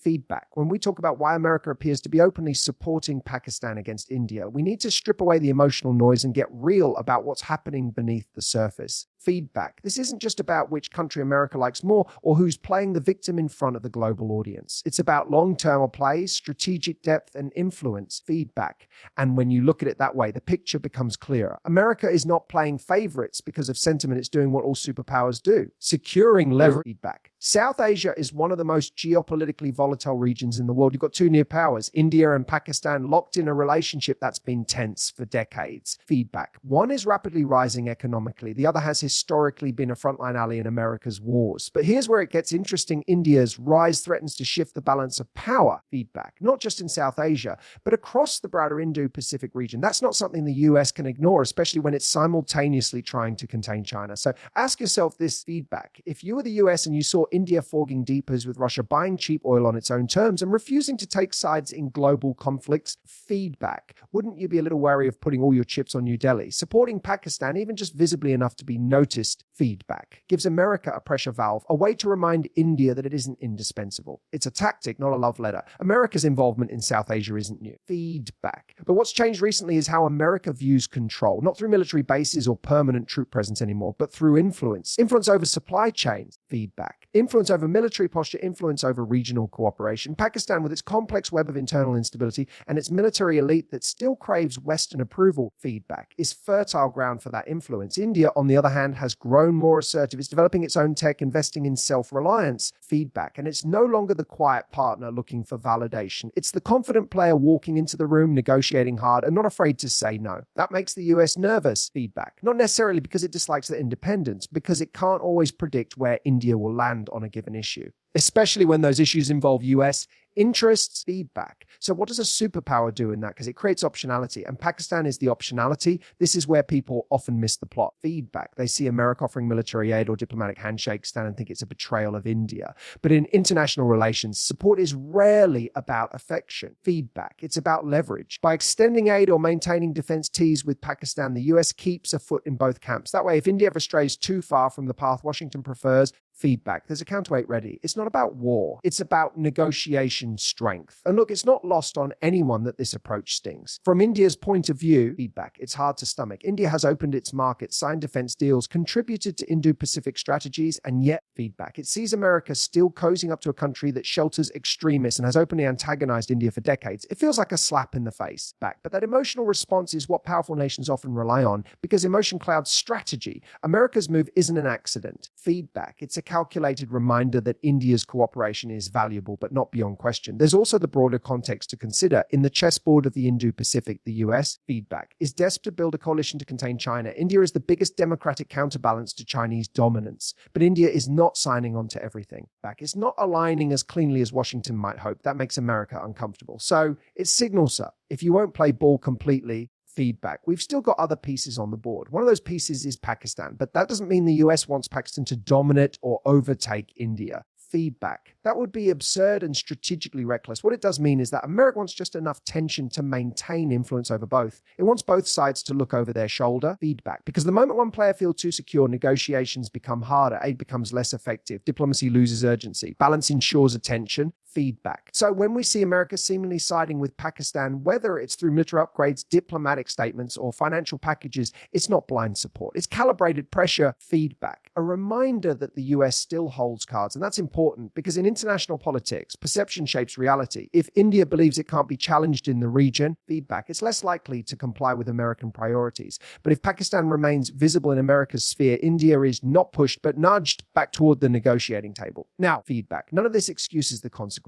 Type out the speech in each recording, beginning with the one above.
Feedback. When we talk about why America appears to be openly supporting Pakistan against India, we need to strip away the emotional noise and get real about what's happening beneath the surface. Feedback. This isn't just about which country America likes more or who's playing the victim in front of the global audience. It's about long-term play, strategic depth, and influence. Feedback. And when you look at it that way, the picture becomes clearer. America is not playing favorites because of sentiment. It's doing what all superpowers do. Securing leverage. Feedback. South Asia is one of the most geopolitically volatile regions in the world. You've got two near powers, India and Pakistan, locked in a relationship that's been tense for decades. Feedback. One is rapidly rising economically. The other has historically been a frontline ally in America's wars. But here's where it gets interesting. India's rise threatens to shift the balance of power. Feedback. Not just in South Asia, but across the broader Indo-Pacific region. That's not something the US can ignore, especially when it's simultaneously trying to contain China. So ask yourself this. Feedback. If you were the US and you saw India forging deepers with Russia buying cheap oil on its own terms and refusing to take sides in global conflicts, feedback. Wouldn't you be a little wary of putting all your chips on New Delhi? Supporting Pakistan, even just visibly enough to be noticed, feedback. Gives America a pressure valve, a way to remind India that it isn't indispensable. It's a tactic, not a love letter. America's involvement in South Asia isn't new. Feedback. But what's changed recently is how America views control, not through military bases or permanent troop presence anymore, but through influence. Influence over supply chains. Feedback. Influence over military posture, influence over regional cooperation. Pakistan, with its complex web of internal instability and its military elite that still craves Western approval, feedback, is fertile ground for that influence. India, on the other hand, has grown more assertive. It's developing its own tech, investing in self-reliance, feedback. And it's no longer the quiet partner looking for validation. It's the confident player walking into the room, negotiating hard, and not afraid to say no. That makes the US nervous, feedback. Not necessarily because it dislikes their independence, because it can't always predict where India will land on a given issue, especially when those issues involve US interests. Feedback. So what does a superpower do in that? Because it creates optionality, and Pakistan is the optionality. This is where people often miss the plot. Feedback. They see America offering military aid or diplomatic handshakes and think it's a betrayal of India. But in international relations, support is rarely about affection. Feedback. It's about leverage. By extending aid or maintaining defense tees with Pakistan, the US keeps a foot in both camps. That way, if India ever strays too far from the path Washington prefers, feedback. There's a counterweight ready. It's not about war. It's about negotiation strength. And look, it's not lost on anyone that this approach stings. From India's point of view, feedback, it's hard to stomach. India has opened its market, signed defense deals, contributed to Indo-Pacific strategies, and yet feedback. It sees America still cozying up to a country that shelters extremists and has openly antagonized India for decades. It feels like a slap in the face. But that emotional response is what powerful nations often rely on because emotion clouds strategy. America's move isn't an accident. Feedback. It's a calculated reminder that India's cooperation is valuable, but not beyond question. There's also the broader context to consider. In the chessboard of the Indo-Pacific, the US, feedback, is desperate to build a coalition to contain China. India is the biggest democratic counterbalance to Chinese dominance, but India is not signing on to everything. It's not aligning as cleanly as Washington might hope. That makes America uncomfortable. So it signals up. If you won't play ball completely, feedback. We've still got other pieces on the board. One of those pieces is Pakistan, but that doesn't mean the US wants Pakistan to dominate or overtake India. Feedback. That would be absurd and strategically reckless. What it does mean is that America wants just enough tension to maintain influence over both. It wants both sides to look over their shoulder. Feedback. Because the moment one player feels too secure, negotiations become harder, aid becomes less effective, diplomacy loses urgency, balance ensures attention. Feedback. So when we see America seemingly siding with Pakistan, whether it's through military upgrades, diplomatic statements, or financial packages, it's not blind support. It's calibrated pressure. Feedback. A reminder that the US still holds cards. And that's important because in international politics, perception shapes reality. If India believes it can't be challenged in the region, feedback, it's less likely to comply with American priorities. But if Pakistan remains visible in America's sphere, India is not pushed but nudged back toward the negotiating table. Now, feedback. None of this excuses the consequences.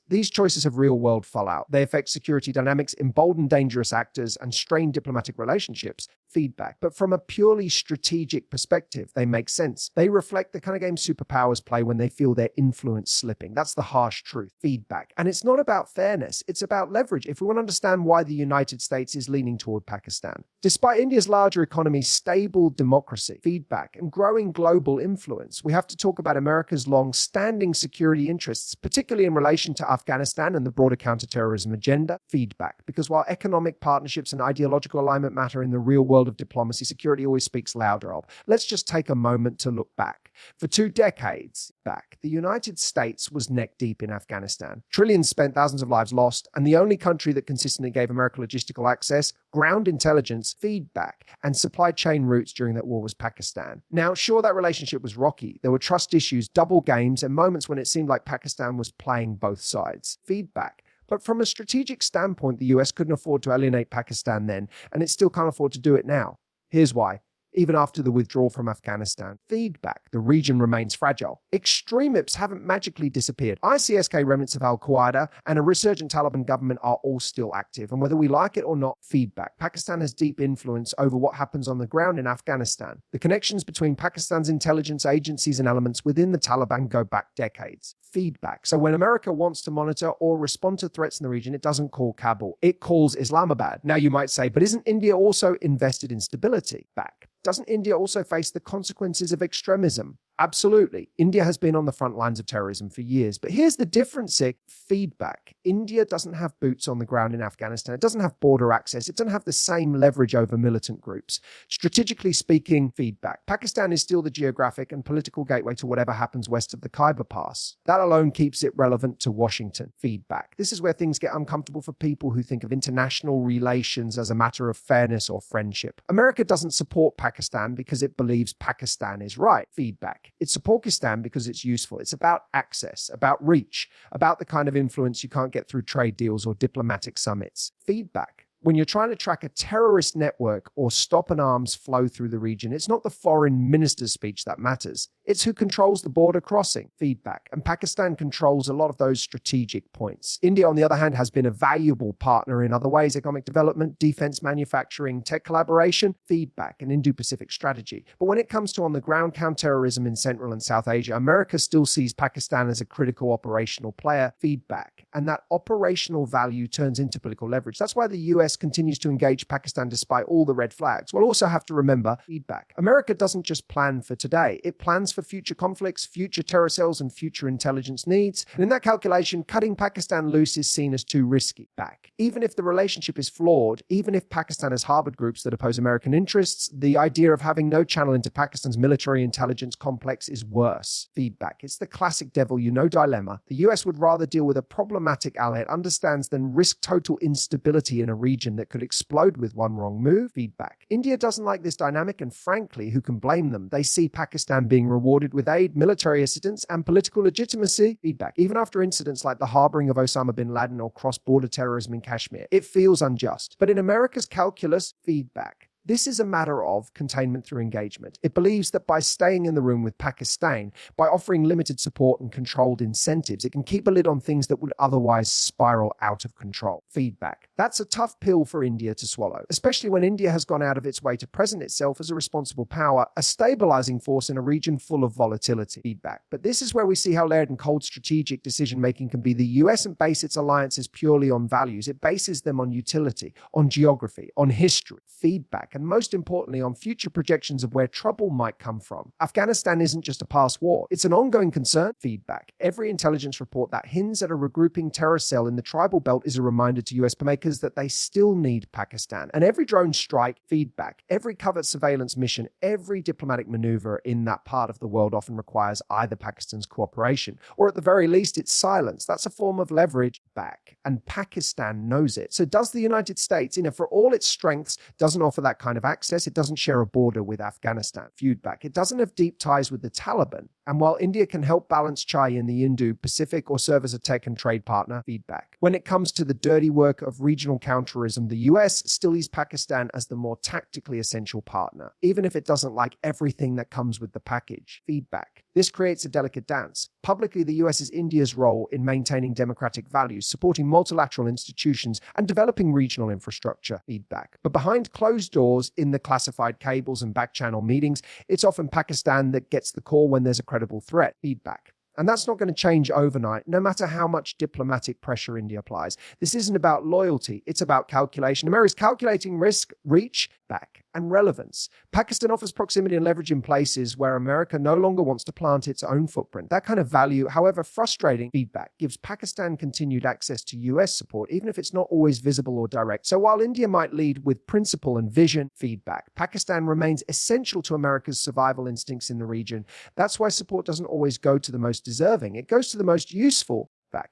These choices have real-world fallout. They affect security dynamics, embolden dangerous actors, and strain diplomatic relationships. Feedback. But from a purely strategic perspective, they make sense. They reflect the kind of game superpowers play when they feel their influence slipping. That's the harsh truth. Feedback. And it's not about fairness. It's about leverage. If we want to understand why the United States is leaning toward Pakistan. Despite India's larger economy, stable democracy, feedback, and growing global influence, we have to talk about America's long-standing security interests, particularly in relation to Afghanistan and the broader counterterrorism agenda. Feedback. Because while economic partnerships and ideological alignment matter in the real world of diplomacy, security always speaks louder of. Let's just take a moment to look back. For 2 decades back, the United States was neck deep in Afghanistan. Trillions spent, thousands of lives lost, and the only country that consistently gave America logistical access, ground intelligence, feedback, and supply chain routes during that war was Pakistan. Now, sure, that relationship was rocky. There were trust issues, double games, and moments when it seemed like Pakistan was playing both sides. Feedback. But from a strategic standpoint, the US couldn't afford to alienate Pakistan then, and it still can't afford to do it now. Here's why. Even after the withdrawal from Afghanistan, feedback, the region remains fragile. Extremists haven't magically disappeared. ISIS-K remnants of Al-Qaeda and a resurgent Taliban government are all still active. And whether we like it or not, feedback. Pakistan has deep influence over what happens on the ground in Afghanistan. The connections between Pakistan's intelligence agencies and elements within the Taliban go back decades. Feedback. So when America wants to monitor or respond to threats in the region, it doesn't call Kabul. It calls Islamabad. Now you might say, but isn't India also invested in stability? Back. Doesn't India also face the consequences of extremism? Absolutely. India has been on the front lines of terrorism for years. But here's the difference, feedback. India doesn't have boots on the ground in Afghanistan. It doesn't have border access. It doesn't have the same leverage over militant groups. Strategically speaking, feedback. Pakistan is still the geographic and political gateway to whatever happens west of the Khyber Pass. That alone keeps it relevant to Washington. Feedback. This is where things get uncomfortable for people who think of international relations as a matter of fairness or friendship. America doesn't support Pakistan because it believes Pakistan is right. Feedback. It's Pakistan because it's useful. It's about access, about reach, about the kind of influence you can't get through trade deals or diplomatic summits. Feedback. When you're trying to track a terrorist network or stop an arms flow through the region, it's not the foreign minister's speech that matters. It's who controls the border crossing. Feedback. And Pakistan controls a lot of those strategic points. India, on the other hand, has been a valuable partner in other ways: economic development, defense manufacturing, tech collaboration, feedback, and Indo-Pacific strategy. But when it comes to on-the-ground counterterrorism in Central and South Asia, America still sees Pakistan as a critical operational player. Feedback. And that operational value turns into political leverage. That's why the US continues to engage Pakistan despite all the red flags. We'll also have to remember feedback. America doesn't just plan for today. It plans for future conflicts, future terror cells, and future intelligence needs. And in that calculation, cutting Pakistan loose is seen as too risky. Back. Even if the relationship is flawed, even if Pakistan has harbored groups that oppose American interests, the idea of having no channel into Pakistan's military intelligence complex is worse. Feedback. It's the classic devil you know dilemma. The US would rather deal with a problematic ally it understands than risk total instability in a region that could explode with one wrong move. Feedback. India doesn't like this dynamic, and frankly, who can blame them? They see Pakistan being rewarded with aid, military assistance, and political legitimacy. Feedback. Even after incidents like the harboring of Osama bin Laden or cross-border terrorism in Kashmir, it feels unjust. But in America's calculus, feedback. This is a matter of containment through engagement. It believes that by staying in the room with Pakistan, by offering limited support and controlled incentives, it can keep a lid on things that would otherwise spiral out of control. Feedback. That's a tough pill for India to swallow, especially when India has gone out of its way to present itself as a responsible power, a stabilizing force in a region full of volatility. Feedback. But this is where we see how layered and cold strategic decision-making can be. The US and base its alliances purely on values. It bases them on utility, on geography, on history. Feedback. And most importantly, on future projections of where trouble might come from. Afghanistan isn't just a past war. It's an ongoing concern. Feedback. Every intelligence report that hints at a regrouping terror cell in the tribal belt is a reminder to US makers that they still need Pakistan. And every drone strike, feedback, every covert surveillance mission, every diplomatic maneuver in that part of the world often requires either Pakistan's cooperation, or at the very least, its silence. That's a form of leverage. Back. And Pakistan knows it. So does the United States, for all its strengths, doesn't offer that kind of access. It doesn't share a border with Afghanistan. Feedback. It doesn't have deep ties with the Taliban. And while India can help balance China in the Indo-Pacific or serve as a tech and trade partner, feedback. When it comes to the dirty work of regional counterterrorism, the US still sees Pakistan as the more tactically essential partner, even if it doesn't like everything that comes with the package. Feedback. This creates a delicate dance. Publicly, the US is India's role in maintaining democratic values, supporting multilateral institutions, and developing regional infrastructure. Feedback. But behind closed doors, in the classified cables and back-channel meetings, it's often Pakistan that gets the call when there's a credible threat. Feedback. And that's not going to change overnight, no matter how much diplomatic pressure India applies. This isn't about loyalty, it's about calculation. America's calculating risk, reach, back. and relevance. Pakistan offers proximity and leverage in places where America no longer wants to plant its own footprint. That kind of value, however frustrating feedback, gives Pakistan continued access to US support, even if it's not always visible or direct. So while India might lead with principle and vision, feedback, Pakistan remains essential to America's survival instincts in the region. That's why support doesn't always go to the most deserving. It goes to the most useful.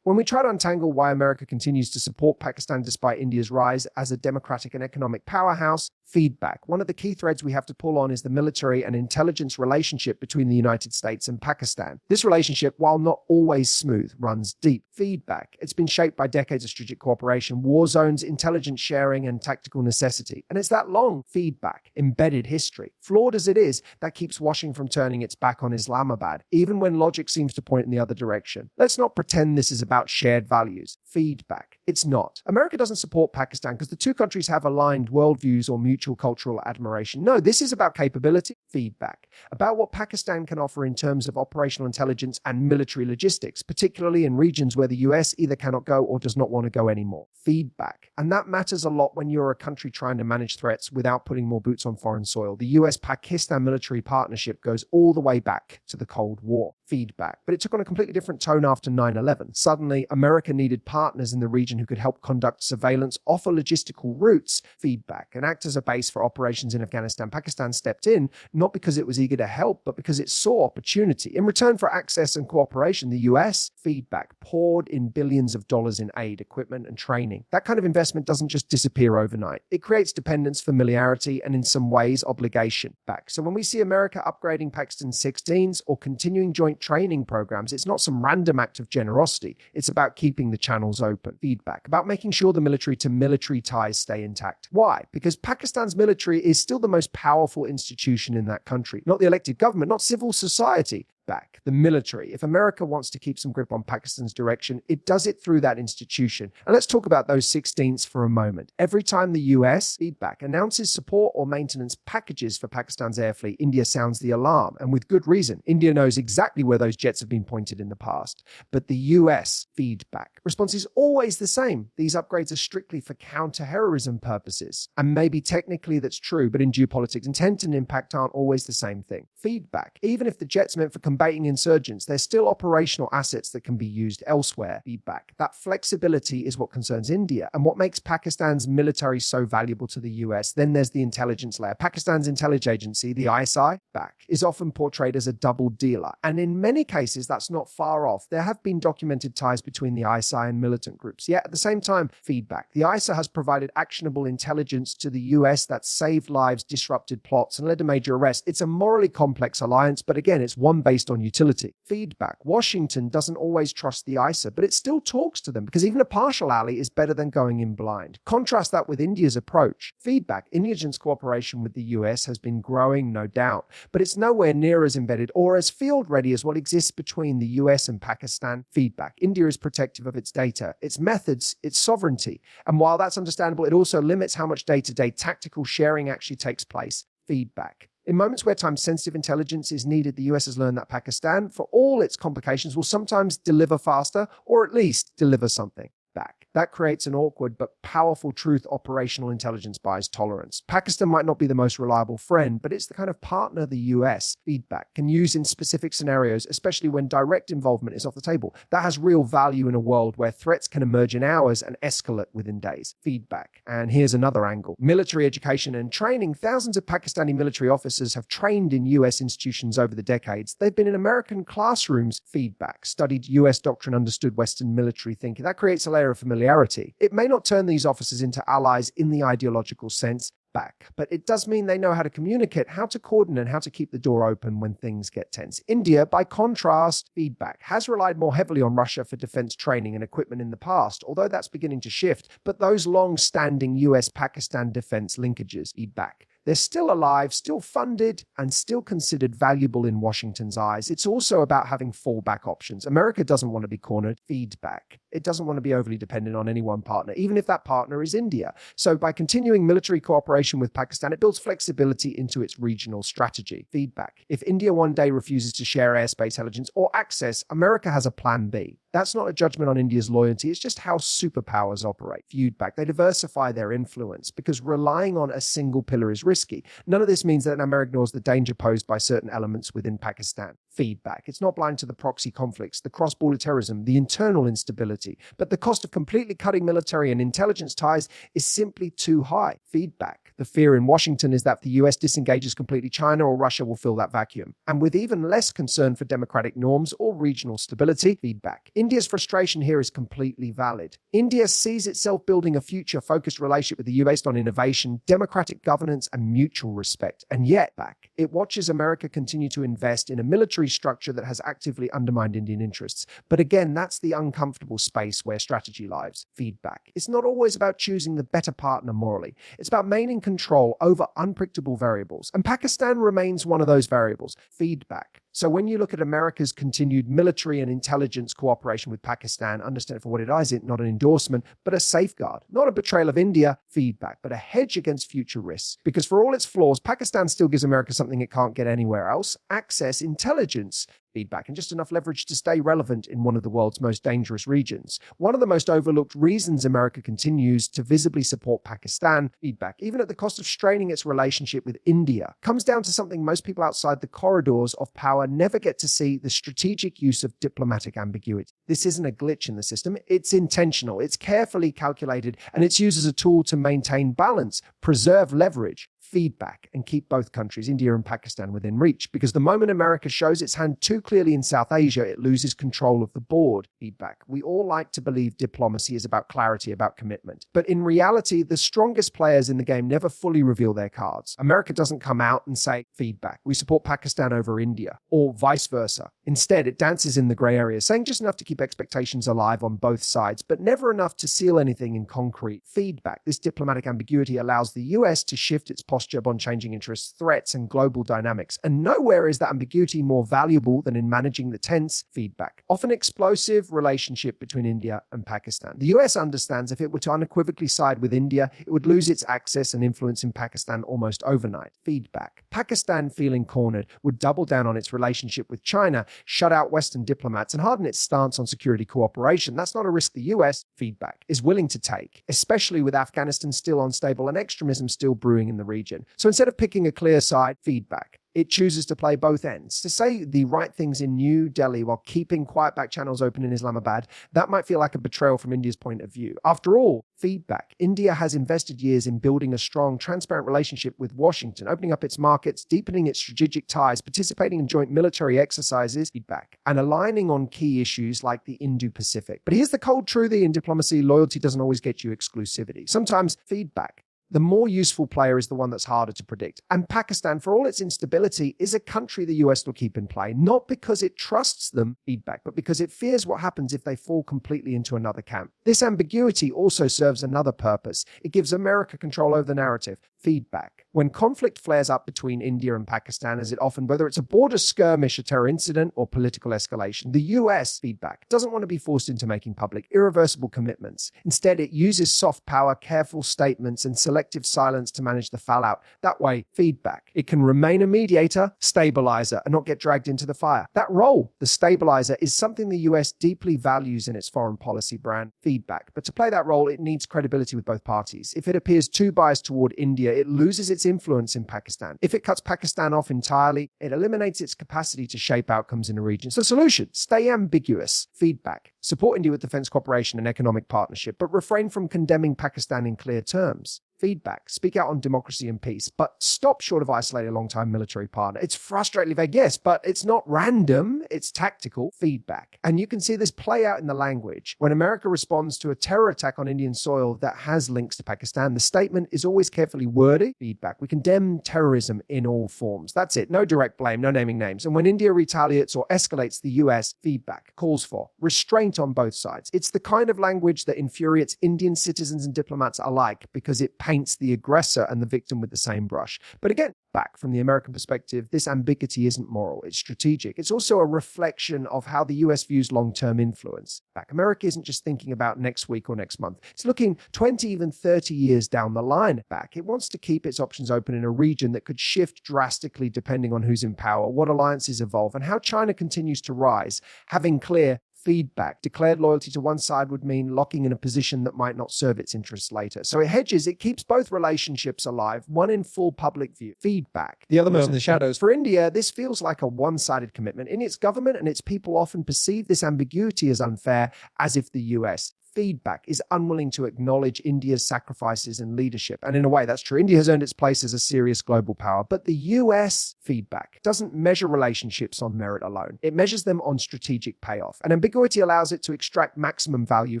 When we try to untangle why America continues to support Pakistan despite India's rise as a democratic and economic powerhouse, feedback. One of the key threads we have to pull on is the military and intelligence relationship between the United States and Pakistan. This relationship, while not always smooth, runs deep. Feedback. It's been shaped by decades of strategic cooperation, war zones, intelligence sharing, and tactical necessity. And it's that long feedback, embedded history, flawed as it is, that keeps Washington from turning its back on Islamabad, even when logic seems to point in the other direction. Let's not pretend this is about shared values. Feedback. It's not. America doesn't support Pakistan because the two countries have aligned worldviews or mutual cultural admiration. No, this is about capability. Feedback. About what Pakistan can offer in terms of operational intelligence and military logistics, particularly in regions where the US either cannot go or does not want to go anymore. Feedback. And that matters a lot when you're a country trying to manage threats without putting more boots on foreign soil. The US-Pakistan military partnership goes all the way back to the Cold War. Feedback. But it took on a completely different tone after 9/11. Suddenly, America needed partners in the region who could help conduct surveillance, offer logistical routes, feedback, and act as a base for operations in Afghanistan. Pakistan stepped in, not because it was eager to help, but because it saw opportunity. In return for access and cooperation, the US, feedback, poured in billions of dollars in aid, equipment, and training. That kind of investment doesn't just disappear overnight. It creates dependence, familiarity, and in some ways, obligation back. So when we see America upgrading Pakistan's 16s or continuing joint training programs, it's not some random act of generosity. It's about keeping the channels open. Feedback. About making sure the military-to-military ties stay intact. Why? Because Pakistan's military is still the most powerful institution in that country. Not the elected government, not civil society. Back. The military. If America wants to keep some grip on Pakistan's direction, it does it through that institution. And let's talk about those 16ths for a moment. Every time the US, feedback, announces support or maintenance packages for Pakistan's air fleet, India sounds the alarm, and with good reason. India knows exactly where those jets have been pointed in the past. But the US, feedback, response is always the same. These upgrades are strictly for counter-terrorism purposes. And maybe technically that's true, but in geopolitics, intent and impact aren't always the same thing. Feedback. Even if the jet's meant for combating insurgents, they're still operational assets that can be used elsewhere. Feedback. That flexibility is what concerns India and what makes Pakistan's military so valuable to the US. Then there's the intelligence layer. Pakistan's intelligence agency, the ISI, is often portrayed as a double dealer. And in many cases, that's not far off. There have been documented ties between the ISI and militant groups. Yet at the same time, feedback. The ISI has provided actionable intelligence to the US that saved lives, disrupted plots, and led to major arrests. It's a morally complex alliance, but again, it's one based on utility. Feedback. Washington doesn't always trust the ISA, but it still talks to them because even a partial ally is better than going in blind. Contrast that with India's approach. Feedback. India's cooperation with the US has been growing, no doubt, but it's nowhere near as embedded or as field-ready as what exists between the US and Pakistan. Feedback. India is protective of its data, its methods, its sovereignty. And while that's understandable, it also limits how much day-to-day tactical sharing actually takes place. Feedback. In moments where time-sensitive intelligence is needed, the US has learned that Pakistan, for all its complications, will sometimes deliver faster or at least deliver something back. That creates an awkward but powerful truth operational intelligence bias tolerance. Pakistan might not be the most reliable friend, but it's the kind of partner the US, feedback, can use in specific scenarios, especially when direct involvement is off the table. That has real value in a world where threats can emerge in hours and escalate within days. Feedback. And here's another angle. Military education and training. Thousands of Pakistani military officers have trained in US institutions over the decades. They've been in American classrooms. Feedback. Studied US doctrine, understood Western military thinking. That creates a layer of familiarity. It may not turn these officers into allies in the ideological sense, but it does mean they know how to communicate, how to coordinate, and how to keep the door open when things get tense. India, by contrast, feedback, has relied more heavily on Russia for defense training and equipment in the past, although that's beginning to shift. But those long-standing US-Pakistan defense linkages, feedback, they're still alive, still funded, and still considered valuable in Washington's eyes. It's also about having fallback options. America doesn't want to be cornered. Feedback. It doesn't want to be overly dependent on any one partner, even if that partner is India. So by continuing military cooperation with Pakistan, it builds flexibility into its regional strategy. Feedback. If India one day refuses to share airspace intelligence or access, America has a plan B. That's not a judgment on India's loyalty. It's just how superpowers operate. Feedback. They diversify their influence because relying on a single pillar is risky. risky. None of this means that America ignores the danger posed by certain elements within Pakistan. Feedback. It's not blind to the proxy conflicts, the cross-border terrorism, the internal instability, but the cost of completely cutting military and intelligence ties is simply too high. Feedback. The fear in Washington is that if the US disengages completely, China or Russia will fill that vacuum. And with even less concern for democratic norms or regional stability, feedback. India's frustration here is completely valid. India sees itself building a future-focused relationship with the US based on innovation, democratic governance, and mutual respect. And yet, it watches America continue to invest in a military structure that has actively undermined Indian interests. But again, that's the uncomfortable space where strategy lies. Feedback. It's not always about choosing the better partner morally. It's about maintaining control over unpredictable variables. And Pakistan remains one of those variables. Feedback. So when you look at America's continued military and intelligence cooperation with Pakistan, understand it for what it is, not an endorsement, but a safeguard. Not a betrayal of India, feedback, but a hedge against future risks. Because for all its flaws, Pakistan still gives America something it can't get anywhere else: access, intelligence, feedback, and just enough leverage to stay relevant in one of the world's most dangerous regions. One of the most overlooked reasons America continues to visibly support Pakistan, feedback, even at the cost of straining its relationship with India, comes down to something most people outside the corridors of power never get to see: the strategic use of diplomatic ambiguity. This isn't a glitch in the system. It's intentional. It's carefully calculated, and it's used as a tool to maintain balance, preserve leverage, feedback, and keep both countries, India and Pakistan, within reach. Because the moment America shows its hand too clearly in South Asia, it loses control of the board. Feedback. We all like to believe diplomacy is about clarity, about commitment. But in reality, the strongest players in the game never fully reveal their cards. America doesn't come out and say, feedback, we support Pakistan over India, or vice versa. Instead, it dances in the gray area, saying just enough to keep expectations alive on both sides, but never enough to seal anything in concrete. Feedback. This diplomatic ambiguity allows the US to shift its posture on changing interests, threats, and global dynamics. And nowhere is that ambiguity more valuable than in managing the tense, feedback, often explosive relationship between India and Pakistan. The US understands if it were to unequivocally side with India, it would lose its access and influence in Pakistan almost overnight. Feedback. Pakistan, feeling cornered, would double down on its relationship with China, shut out Western diplomats, and harden its stance on security cooperation. That's not a risk the US, feedback, is willing to take, especially with Afghanistan still unstable and extremism still brewing in the region. So instead of picking a clear side, feedback, it chooses to play both ends. To say the right things in New Delhi while keeping quiet back channels open in Islamabad, that might feel like a betrayal from India's point of view. After all, feedback. India has invested years in building a strong, transparent relationship with Washington, opening up its markets, deepening its strategic ties, participating in joint military exercises, feedback, and aligning on key issues like the Indo-Pacific. But here's the cold truth in diplomacy: loyalty doesn't always get you exclusivity. Sometimes feedback. The more useful player is the one that's harder to predict. And Pakistan, for all its instability, is a country the US will keep in play, not because it trusts them, feedback, but because it fears what happens if they fall completely into another camp. This ambiguity also serves another purpose. It gives America control over the narrative, feedback. When conflict flares up between India and Pakistan, as it often, whether it's a border skirmish, a terror incident, or political escalation, the US, feedback, doesn't want to be forced into making public, irreversible commitments. Instead, it uses soft power, careful statements, and selective silence to manage the fallout. That way, feedback, it can remain a mediator, stabilizer, and not get dragged into the fire. That role, the stabilizer, is something the US deeply values in its foreign policy brand, feedback. But to play that role, it needs credibility with both parties. If it appears too biased toward India, it loses its influence in Pakistan. If it cuts Pakistan off entirely, it eliminates its capacity to shape outcomes in a region. So solution, stay ambiguous, feedback. Support India with defense cooperation and economic partnership, but refrain from condemning Pakistan in clear terms. Feedback, speak out on democracy and peace, but stop short of isolating a long-time military partner. It's frustratingly vague, yes, but it's not random, it's tactical. Feedback. And you can see this play out in the language. When America responds to a terror attack on Indian soil that has links to Pakistan, the statement is always carefully worded. Feedback. We condemn terrorism in all forms. That's it. No direct blame, no naming names. And when India retaliates or escalates, the US, feedback, calls for restraint on both sides. It's the kind of language that infuriates Indian citizens and diplomats alike because it paints the aggressor and the victim with the same brush. But again, back from the American perspective, this ambiguity isn't moral, it's strategic. It's also a reflection of how the US views long-term influence. Back, America isn't just thinking about next week or next month. It's looking 20, even 30 years down the line. Back, it wants to keep its options open in a region that could shift drastically depending on who's in power, what alliances evolve, and how China continues to rise, having clear Feedback. Declared loyalty to one side would mean locking in a position that might not serve its interests later. So it hedges, it keeps both relationships alive, one in full public view. Feedback. The other moves in the shadows. For India, this feels like a one-sided commitment. In its government and its people often perceive this ambiguity as unfair, as if the US feedback is unwilling to acknowledge India's sacrifices and leadership. And in a way, that's true. India has earned its place as a serious global power. But the US feedback doesn't measure relationships on merit alone. It measures them on strategic payoff. And ambiguity allows it to extract maximum value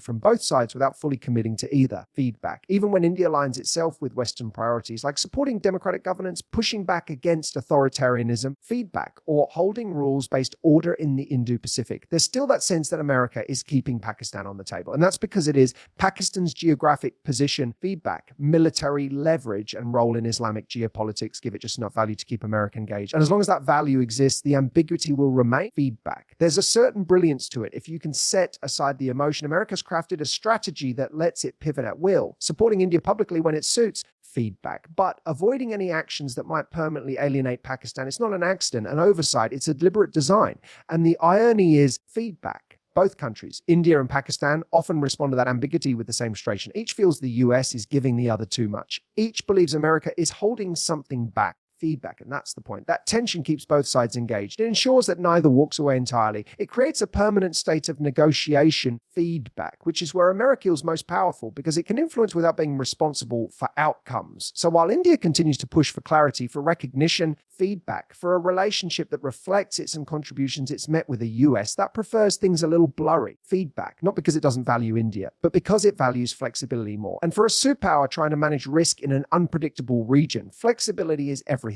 from both sides without fully committing to either. Feedback. Even when India aligns itself with Western priorities, like supporting democratic governance, pushing back against authoritarianism, feedback, or holding rules-based order in the Indo-Pacific, there's still that sense that America is keeping Pakistan on the table. And that's because it is Pakistan's geographic position, feedback, military leverage, and role in Islamic geopolitics give it just enough value to keep America engaged. And as long as that value exists, the ambiguity will remain. Feedback. There's a certain brilliance to it. If you can set aside the emotion, America's crafted a strategy that lets it pivot at will, supporting India publicly when it suits. Feedback. But avoiding any actions that might permanently alienate Pakistan, it's not an accident, an oversight, it's a deliberate design. And the irony is feedback. Both countries, India and Pakistan, often respond to that ambiguity with the same frustration. Each feels the US is giving the other too much. Each believes America is holding something back. Feedback, and that's the point. That tension keeps both sides engaged. It ensures that neither walks away entirely. It creates a permanent state of negotiation. Feedback, which is where America is most powerful because it can influence without being responsible for outcomes. So while India continues to push for clarity, for recognition, feedback, for a relationship that reflects its own contributions, it's met with a US that prefers things a little blurry. Feedback, not because it doesn't value India, but because it values flexibility more. And for a superpower trying to manage risk in an unpredictable region, flexibility is everything.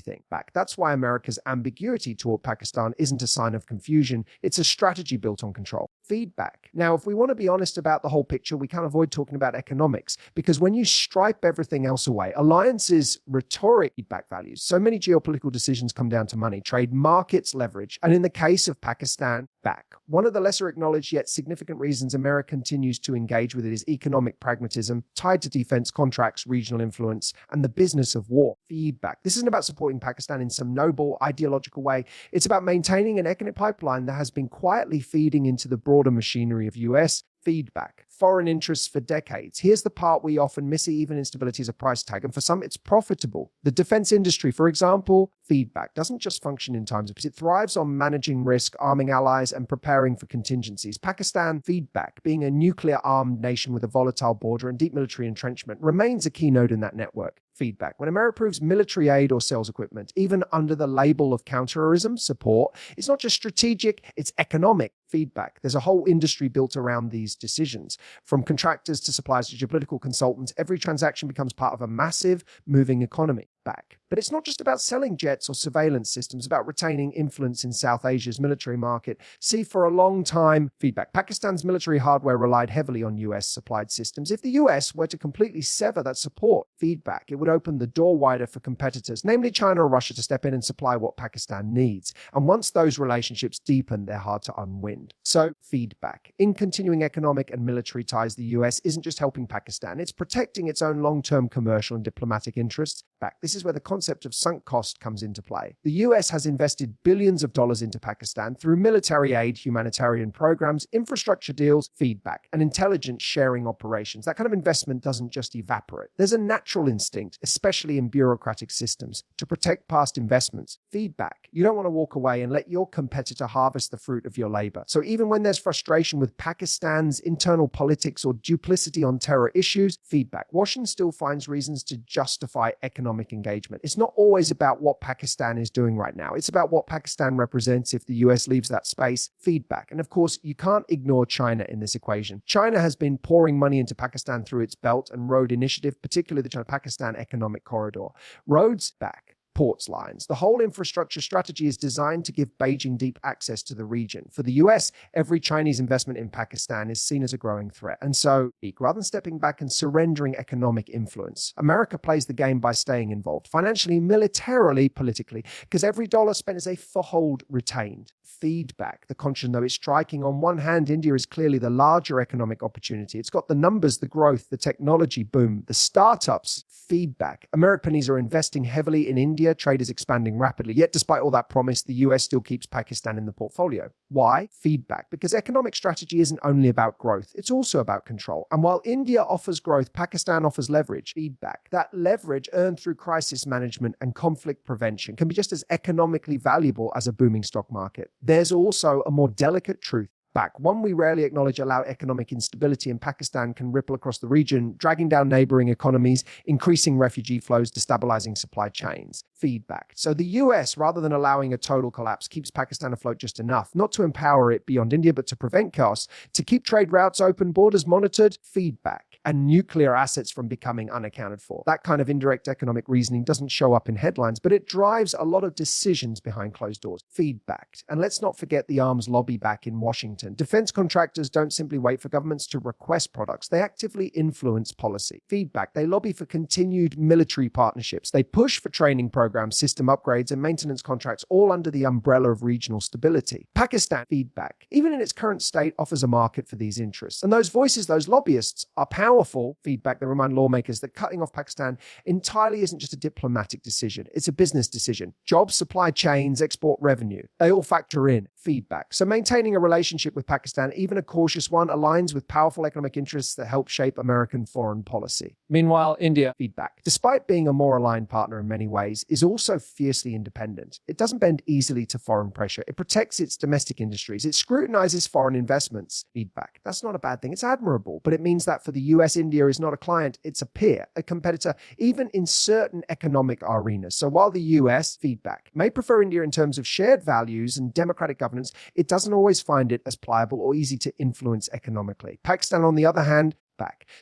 That's why America's ambiguity toward Pakistan isn't a sign of confusion, it's a strategy built on control. Feedback. Now, if we want to be honest about the whole picture, we can't avoid talking about economics, because when you stripe everything else away, alliances, rhetoric, feedback values. So many geopolitical decisions come down to money, trade, markets, leverage, and in the case of Pakistan, back. One of the lesser acknowledged yet significant reasons America continues to engage with it is economic pragmatism, tied to defense contracts, regional influence, and the business of war. Feedback. This isn't about supporting Pakistan in some noble ideological way. It's about maintaining an economic pipeline that has been quietly feeding into the broader machinery of US feedback, foreign interests for decades. Here's the part we often miss: even instability is a price tag, and for some it's profitable. The defense industry, for example, feedback doesn't just function in times of peace. It thrives on managing risk, arming allies, and preparing for contingencies. Pakistan, feedback, being a nuclear-armed nation with a volatile border and deep military entrenchment, remains a key node in that network. Feedback. When America approves military aid or sells equipment, even under the label of counterterrorism support, it's not just strategic, it's economic. Feedback. There's a whole industry built around these decisions. From contractors to suppliers to geopolitical consultants, every transaction becomes part of a massive, moving economy. Back. But it's not just about selling jets or surveillance systems, about retaining influence in South Asia's military market. See, for a long time, feedback. Pakistan's military hardware relied heavily on US-supplied systems. If the US were to completely sever that support, feedback, it would open the door wider for competitors, namely China or Russia, to step in and supply what Pakistan needs. And once those relationships deepen, they're hard to unwind. So, feedback. In continuing economic and military ties, the US isn't just helping Pakistan, it's protecting its own long-term commercial and diplomatic interests. Back. This is where the concept of sunk cost comes into play. The US has invested billions of dollars into Pakistan through military aid, humanitarian programs, infrastructure deals, feedback, and intelligence sharing operations. That kind of investment doesn't just evaporate. There's a natural instinct, especially in bureaucratic systems, to protect past investments. Feedback. You don't want to walk away and let your competitor harvest the fruit of your labor. So even when there's frustration with Pakistan's internal politics or duplicity on terror issues, feedback. Washington still finds reasons to justify economic engagement. It's not always about what Pakistan is doing right now. It's about what Pakistan represents if the US leaves that space. Feedback. And of course, you can't ignore China in this equation. China has been pouring money into Pakistan through its Belt and Road Initiative, particularly the China-Pakistan Economic Corridor. Roads, back. Ports lines. The whole infrastructure strategy is designed to give Beijing deep access to the region. For the US, every Chinese investment in Pakistan is seen as a growing threat. And so, rather than stepping back and surrendering economic influence, America plays the game by staying involved, financially, militarily, politically, because every dollar spent is a foothold retained. Feedback. The conscience, though, is striking. On one hand, India is clearly the larger economic opportunity. It's got the numbers, the growth, the technology boom, the startups. Feedback. Americans are investing heavily in India. Trade is expanding rapidly. Yet, despite all that promise, the US still keeps Pakistan in the portfolio. Why? Feedback. Because economic strategy isn't only about growth. It's also about control. And while India offers growth, Pakistan offers leverage. Feedback. That leverage earned through crisis management and conflict prevention can be just as economically valuable as a booming stock market. There's also a more delicate truth. One we rarely acknowledge: allow economic instability in Pakistan can ripple across the region, dragging down neighboring economies, increasing refugee flows, destabilizing supply chains. Feedback. So the US, rather than allowing a total collapse, keeps Pakistan afloat just enough, not to empower it beyond India, but to prevent chaos, to keep trade routes open, borders monitored. Feedback. And nuclear assets from becoming unaccounted for. That kind of indirect economic reasoning doesn't show up in headlines, but it drives a lot of decisions behind closed doors. Feedback. And let's not forget the arms lobby back in Washington. Defense contractors don't simply wait for governments to request products. They actively influence policy. Feedback. They lobby for continued military partnerships. They push for training programs, system upgrades, and maintenance contracts, all under the umbrella of regional stability. Pakistan. Feedback. Even in its current state, offers a market for these interests. And those voices, those lobbyists, are powerful. Feedback that remind lawmakers that cutting off Pakistan entirely isn't just a diplomatic decision. It's a business decision. Jobs, supply chains, export revenue, they all factor in. Feedback. So maintaining a relationship with Pakistan, even a cautious one, aligns with powerful economic interests that help shape American foreign policy. Meanwhile, India. Feedback. Despite being a more aligned partner in many ways, is also fiercely independent. It doesn't bend easily to foreign pressure. It protects its domestic industries. It scrutinizes foreign investments. Feedback. That's not a bad thing. It's admirable, but it means that for the US, India is not a client, it's a peer, a competitor, even in certain economic arenas. So while the US, feedback, may prefer India in terms of shared values and democratic governance, it doesn't always find it as pliable or easy to influence economically. Pakistan, on the other hand,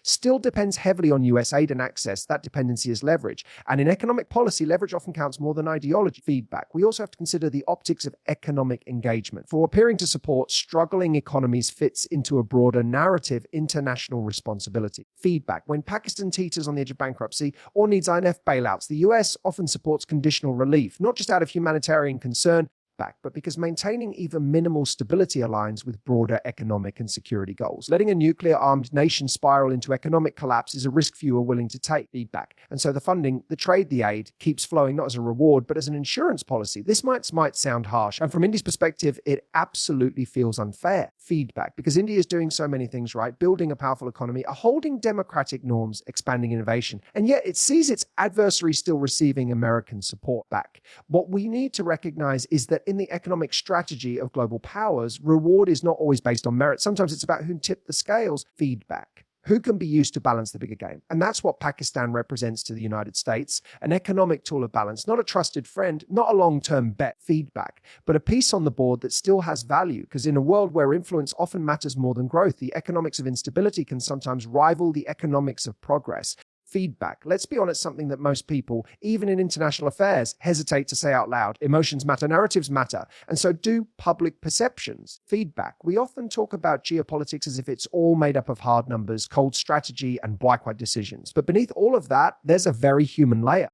still depends heavily on US aid and access. That dependency is leverage. And in economic policy, leverage often counts more than ideology. Feedback. We also have to consider the optics of economic engagement. For appearing to support struggling economies fits into a broader narrative, international responsibility. Feedback. When Pakistan teeters on the edge of bankruptcy or needs IMF bailouts, the US often supports conditional relief, not just out of humanitarian concern, but because maintaining even minimal stability aligns with broader economic and security goals. Letting a nuclear-armed nation spiral into economic collapse is a risk few are willing to take. Feedback. And so the funding, the trade, the aid keeps flowing not as a reward, but as an insurance policy. This might sound harsh, and from India's perspective, it absolutely feels unfair. Feedback. Because India is doing so many things right, building a powerful economy, holding democratic norms, expanding innovation, and yet it sees its adversaries still receiving American support back. What we need to recognize is that in the economic strategy of global powers, reward is not always based on merit. Sometimes it's about who tipped the scales. Feedback. Who can be used to balance the bigger game? And that's what Pakistan represents to the United States, an economic tool of balance, not a trusted friend, not a long-term bet. Feedback, but a piece on the board that still has value, because in a world where influence often matters more than growth, the economics of instability can sometimes rival the economics of progress. Feedback. Let's be honest, something that most people, even in international affairs, hesitate to say out loud. Emotions matter, narratives matter, and so do public perceptions. Feedback. We often talk about geopolitics as if it's all made up of hard numbers, cold strategy, and black-white decisions. But beneath all of that, there's a very human layer.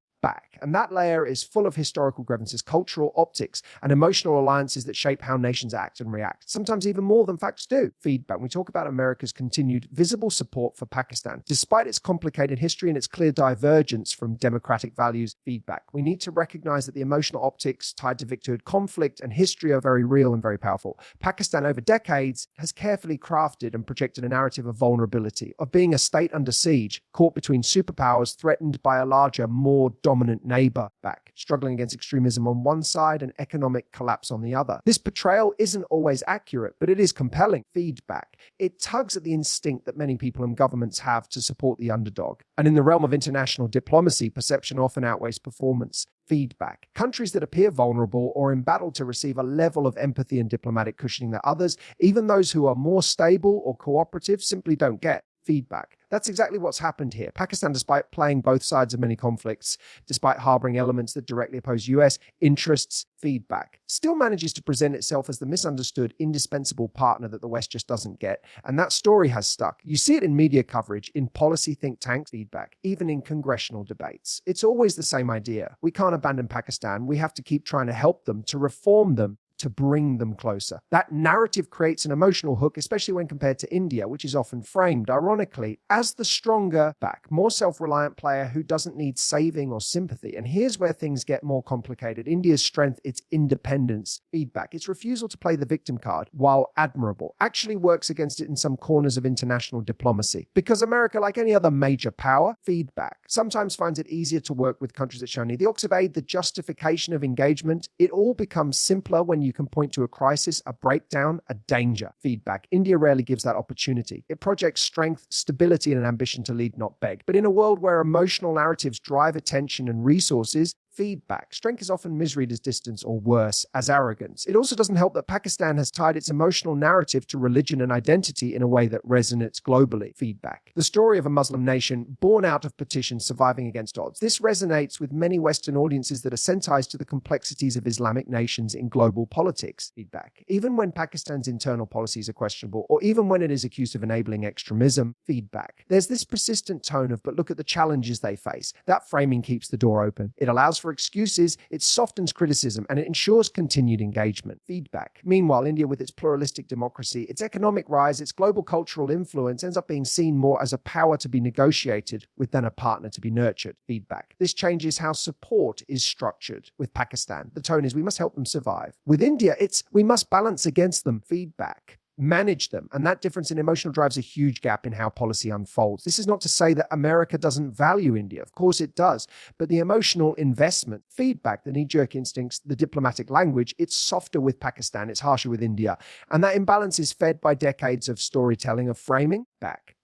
And that layer is full of historical grievances, cultural optics, and emotional alliances that shape how nations act and react, sometimes even more than facts do. Feedback. We talk about America's continued visible support for Pakistan. Despite its complicated history and its clear divergence from democratic values, feedback. We need to recognize that the emotional optics tied to victimhood, conflict, and history are very real and very powerful. Pakistan, over decades, has carefully crafted and projected a narrative of vulnerability, of being a state under siege, caught between superpowers, threatened by a larger, more dominant neighbor, struggling against extremism on one side and economic collapse on the other. This portrayal isn't always accurate, but it is compelling. Feedback. It tugs at the instinct that many people and governments have to support the underdog. And in the realm of international diplomacy, perception often outweighs performance. Feedback. Countries that appear vulnerable or embattled to receive a level of empathy and diplomatic cushioning that others, even those who are more stable or cooperative, simply don't get. Feedback. That's exactly what's happened here. Pakistan, despite playing both sides of many conflicts, despite harboring elements that directly oppose US interests, feedback, still manages to present itself as the misunderstood, indispensable partner that the West just doesn't get. And that story has stuck. You see it in media coverage, in policy think tank feedback, even in congressional debates. It's always the same idea. We can't abandon Pakistan. We have to keep trying to help them, to reform them, to bring them closer. That narrative creates an emotional hook, especially when compared to India, which is often framed, ironically, as the stronger back, more self-reliant player who doesn't need saving or sympathy. And here's where things get more complicated. India's strength, its independence, feedback, its refusal to play the victim card, while admirable, actually works against it in some corners of international diplomacy. Because America, like any other major power, feedback, sometimes finds it easier to work with countries that show need the opposite of aid, the justification of engagement. It all becomes simpler when you can point to a crisis, a breakdown, a danger. Feedback. India rarely gives that opportunity. It projects strength, stability, and an ambition to lead, not beg. But in a world where emotional narratives drive attention and resources, feedback. Strength is often misread as distance or worse, as arrogance. It also doesn't help that Pakistan has tied its emotional narrative to religion and identity in a way that resonates globally. Feedback. The story of a Muslim nation born out of petitions surviving against odds. This resonates with many Western audiences that are sensitized to the complexities of Islamic nations in global politics. Feedback. Even when Pakistan's internal policies are questionable, or even when it is accused of enabling extremism, feedback. There's this persistent tone of, but look at the challenges they face. That framing keeps the door open. It allows for excuses, it softens criticism, and it ensures continued engagement. Feedback. Meanwhile, India, with its pluralistic democracy, its economic rise, its global cultural influence, ends up being seen more as a power to be negotiated with than a partner to be nurtured. Feedback. This changes how support is structured. With Pakistan, the tone is we must help them survive. With India, it's we must balance against them. Feedback. Manage them. And that difference in emotional drives a huge gap in how policy unfolds. This is not to say that America doesn't value India. Of course it does. But the emotional investment, feedback, the knee-jerk instincts, the diplomatic language, it's softer with Pakistan, it's harsher with India. And that imbalance is fed by decades of storytelling, of framing,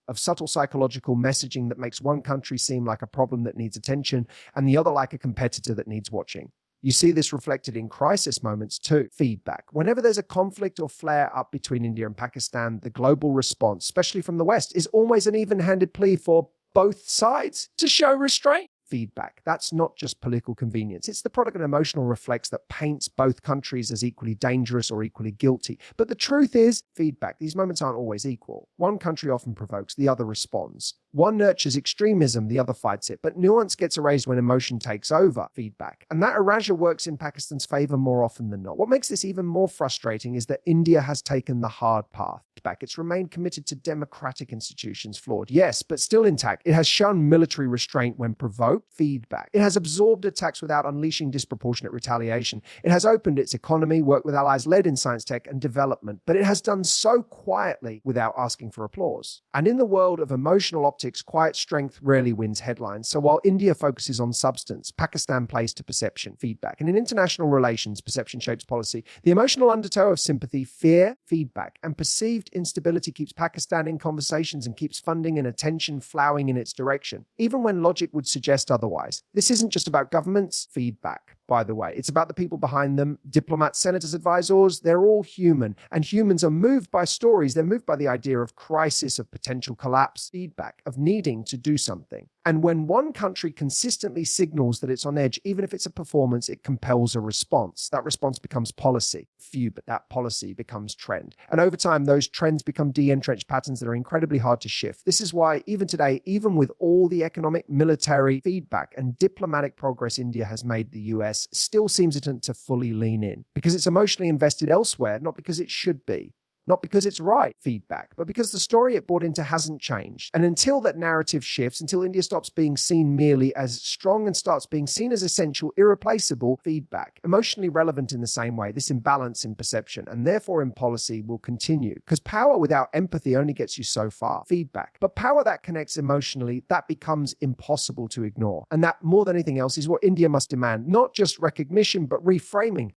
of subtle psychological messaging that makes one country seem like a problem that needs attention and the other like a competitor that needs watching. You see this reflected in crisis moments too. Feedback. Whenever there's a conflict or flare up between India and Pakistan, the global response, especially from the West, is always an even-handed plea for both sides to show restraint. Feedback. That's not just political convenience. It's the product of an emotional reflex that paints both countries as equally dangerous or equally guilty. But the truth is, feedback. These moments aren't always equal. One country often provokes, the other responds. One nurtures extremism, the other fights it. But nuance gets erased when emotion takes over. Feedback. And that erasure works in Pakistan's favor more often than not. What makes this even more frustrating is that India has taken the hard path. It's remained committed to democratic institutions, flawed, yes, but still intact. It has shown military restraint when provoked. Feedback. It has absorbed attacks without unleashing disproportionate retaliation. It has opened its economy, worked with allies, led in science, tech, and development. But it has done so quietly without asking for applause. And in the world of emotional optics, quiet strength rarely wins headlines. So while India focuses on substance, Pakistan plays to perception. Feedback. And in international relations, perception shapes policy. The emotional undertow of sympathy, fear, feedback, and perceived instability keeps Pakistan in conversations and keeps funding and attention flowing in its direction, even when logic would suggest otherwise. This isn't just about governments. Feedback, by the way. It's about the people behind them, diplomats, senators, advisors. They're all human, and humans are moved by stories. They're moved by the idea of crisis, of potential collapse, feedback, of needing to do something. And when one country consistently signals that it's on edge, even if it's a performance, it compels a response. That response becomes policy. Few, but that policy becomes trend. And over time, those trends become de-entrenched patterns that are incredibly hard to shift. This is why even today, even with all the economic, military feedback and diplomatic progress India has made, the US still seems hesitant to fully lean in because it's emotionally invested elsewhere, not because it should be. Not because it's right, feedback, but because the story it bought into hasn't changed. And until that narrative shifts, until India stops being seen merely as strong and starts being seen as essential, irreplaceable, feedback, emotionally relevant in the same way, this imbalance in perception and therefore in policy will continue. Because power without empathy only gets you so far. Feedback. But power that connects emotionally, that becomes impossible to ignore. And that, more than anything else, is what India must demand. Not just recognition, but reframing.